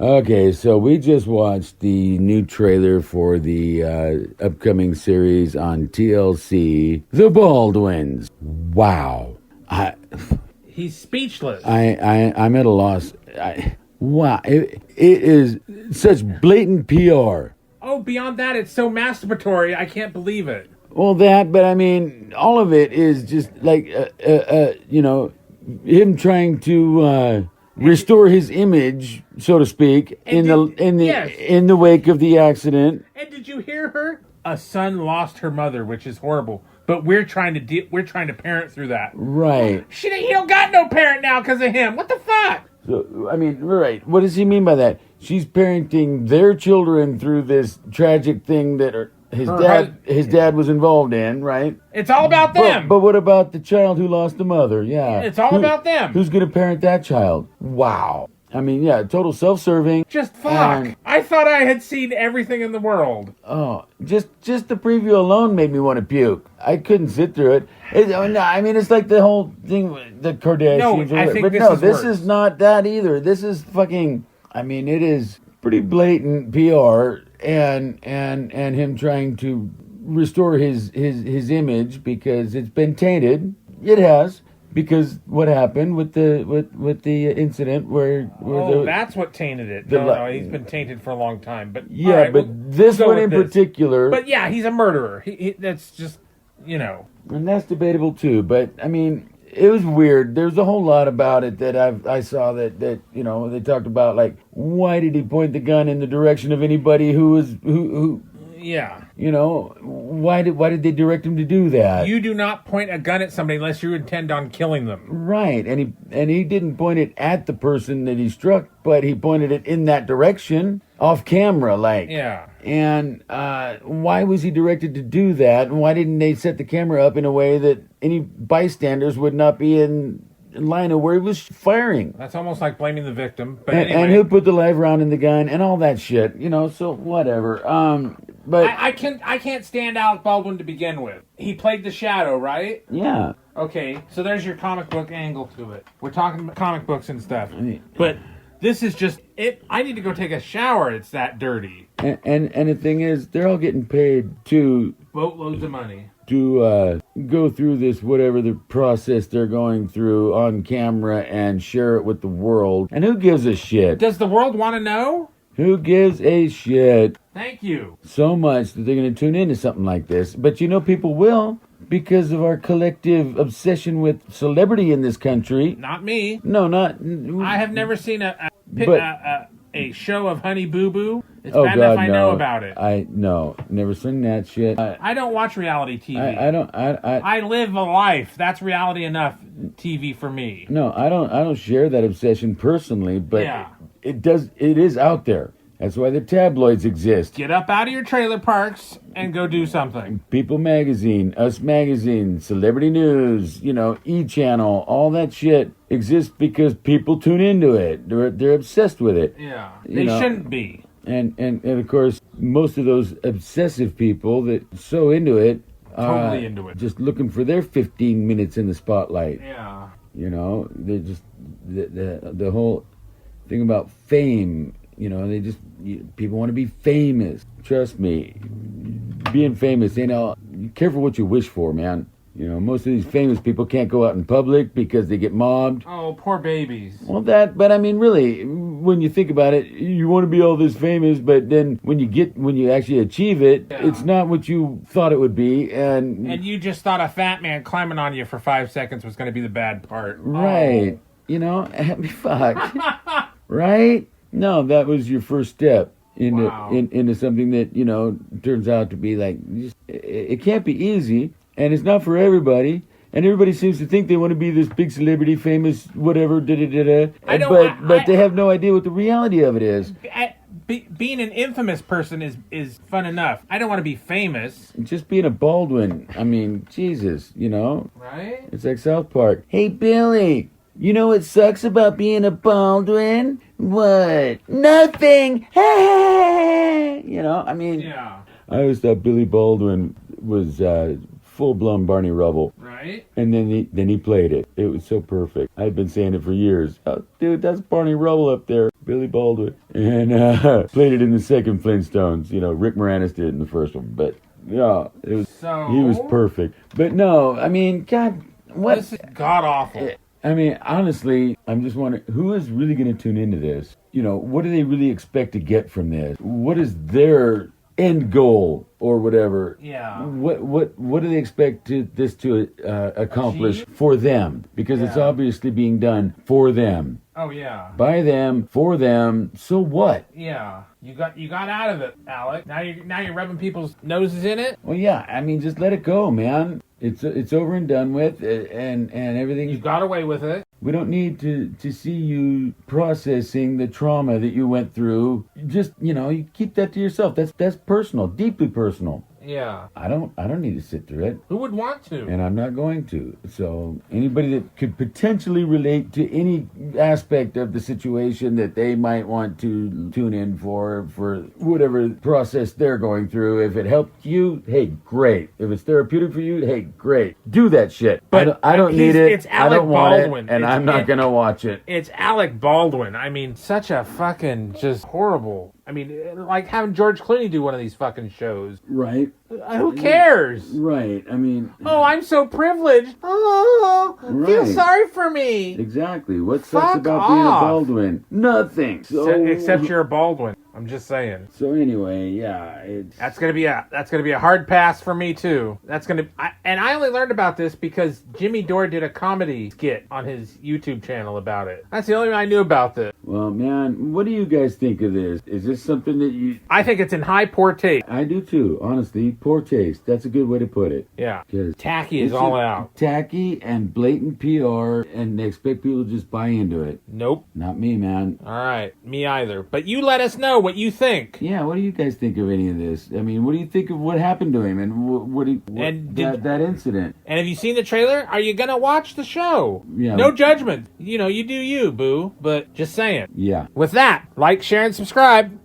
Okay, so we just watched the new trailer for the upcoming series on TLC, The Baldwins. Wow. He's speechless. I'm at a loss. Wow. It is such blatant PR. Oh, beyond that, it's so masturbatory, I can't believe it. Well, but I mean, all of it is just like, him trying to restore his image, so to speak, in the wake of the accident. And did you hear her? A son lost her mother, which is horrible. But we're trying to parent through that. Right. He don't got no parent now because of him. What the fuck? So, I mean, right. What does he mean by that? She's parenting their children through this tragic thing that his dad was involved in, right? It's all about them. But what about the child who lost the mother? Yeah. It's all about them. Who's going to parent that child? Wow. I mean, yeah, total self-serving. Just fuck. I thought I had seen everything in the world. Oh, just the preview alone made me want to puke. I couldn't sit through it. It's like the whole thing with the Kardashians. No, I think this is not that either. This is fucking... I mean, it is pretty blatant PR and him trying to restore his image because it's been tainted. It has. Because what happened with the incident where that's what tainted it. No, he's been tainted for a long time. But yeah, right, but this one in particular. But yeah, he's a murderer. That's just and that's debatable too. But I mean, it was weird. There's a whole lot about it that I saw that they talked about, like, why did he point the gun in the direction of anybody who. Yeah. Why did they direct him to do that? You do not point a gun at somebody unless you intend on killing them. Right. And he didn't point it at the person that he struck, but he pointed it in that direction, off camera, like. Yeah. And why was he directed to do that? And why didn't they set the camera up in a way that any bystanders would not be in line of where he was firing? That's almost like blaming the victim. But anyway. And who put the live round in the gun and all that shit, so whatever. But I can't stand Alec Baldwin to begin with. He played the Shadow, right? Yeah. Okay, so there's your comic book angle to it. We're talking about comic books and stuff. But this is just it. I need to go take a shower. It's that dirty. And the thing is, they're all getting paid to boatloads of money to go through this, whatever the process they're going through on camera and share it with the world. And who gives a shit? Does the world want to know? Who gives a shit? Thank you. So much that they're going to tune into something like this. But people will, because of our collective obsession with celebrity in this country. Not me. No, not... I have never seen a show of Honey Boo Boo. It's bad God, enough I know about it. Never seen that shit. I don't watch reality TV. I live a life. That's reality enough TV for me. No, I don't share that obsession personally, but yeah. It is out there. That's why the tabloids exist. Get up out of your trailer parks and go do something. People Magazine, Us Magazine, Celebrity News, E-Channel, all that shit exists because people tune into it. They're obsessed with it. Yeah, they shouldn't be. And of course, most of those obsessive people that so into it, totally into it, just looking for their 15 minutes in the spotlight. Yeah. They're just the whole thing about fame. People want to be famous. Trust me, being famous careful what you wish for, man. Most of these famous people can't go out in public because they get mobbed. Oh, poor babies. Well, but I mean, really, when you think about it, you want to be all this famous, but then when you actually achieve it, It's not what you thought it would be, and you just thought a fat man climbing on you for 5 seconds was going to be the bad part, right? Fuck, right? No, that was your first step into something that turns out to be like it can't be easy. And it's not for everybody. And everybody seems to think they want to be this big celebrity, famous, whatever, But they have no idea what the reality of it is. Being an infamous person is fun enough. I don't want to be famous. Just being a Baldwin. I mean, Jesus, Right? It's like South Park. Hey, Billy, you know what sucks about being a Baldwin? What? Nothing. Yeah. I always thought Billy Baldwin was... full-blown Barney Rubble. Right. And then he played it. It was so perfect. I've been saying it for years. Oh, dude, that's Barney Rubble up there. Billy Baldwin. and played it in the second Flintstones. You know, Rick Moranis did it in the first one, but yeah, it was he was perfect. But no, I mean, God, what? This is god awful. I mean, honestly, I'm just wondering who is really going to tune into this. You know, what do they really expect to get from this? What is their end goal or whatever? Yeah. What do they expect this to accomplish for them? Because it's obviously being done for them. Oh yeah. By them, for them. So what? Yeah. You got out of it, Alec. Now you're rubbing people's noses in it. Well, yeah. I mean, just let it go, man. It's over and done with, and everything. You got away with it. We don't need to see you processing the trauma that you went through. Just, you keep that to yourself. That's personal, deeply personal. Yeah. I don't need to sit through it. Who would want to? And I'm not going to. So anybody that could potentially relate to any aspect of the situation that they might want to tune in for whatever process they're going through, if it helped you, hey, great. If it's therapeutic for you, hey, great. Do that shit. But I don't need it. It's Alec I don't want Baldwin. it, and I'm not going to watch it. It's Alec Baldwin. I mean, such a fucking just horrible. I mean, like having George Clooney do one of these fucking shows. Right. Who cares? Right. I mean... Oh, I'm so privileged. Oh, feel sorry for me. Exactly. What sucks Fuck about off. being a Baldwin? Nothing. So, Except you're a Baldwin. I'm just saying. So anyway, yeah, that's gonna be a hard pass for me too. And I only learned about this because Jimmy Dore did a comedy skit on his YouTube channel about it. That's the only thing I knew about this. Well, man, what do you guys think of this? Is this something that you... I think it's in high poor taste. I do too, honestly. Poor taste. That's a good way to put it. Yeah. Tacky is all out. Tacky and blatant PR, and they expect people to just buy into it. Nope. Not me, man. All right. Me either. But you let us know what you think. Yeah, what do you guys think of any of this? I mean, what do you think of what happened to him and that incident? And have you seen the trailer? Are you going to watch the show? Yeah. No judgment. You do you, boo. But just saying. Yeah. With that, like, share, and subscribe.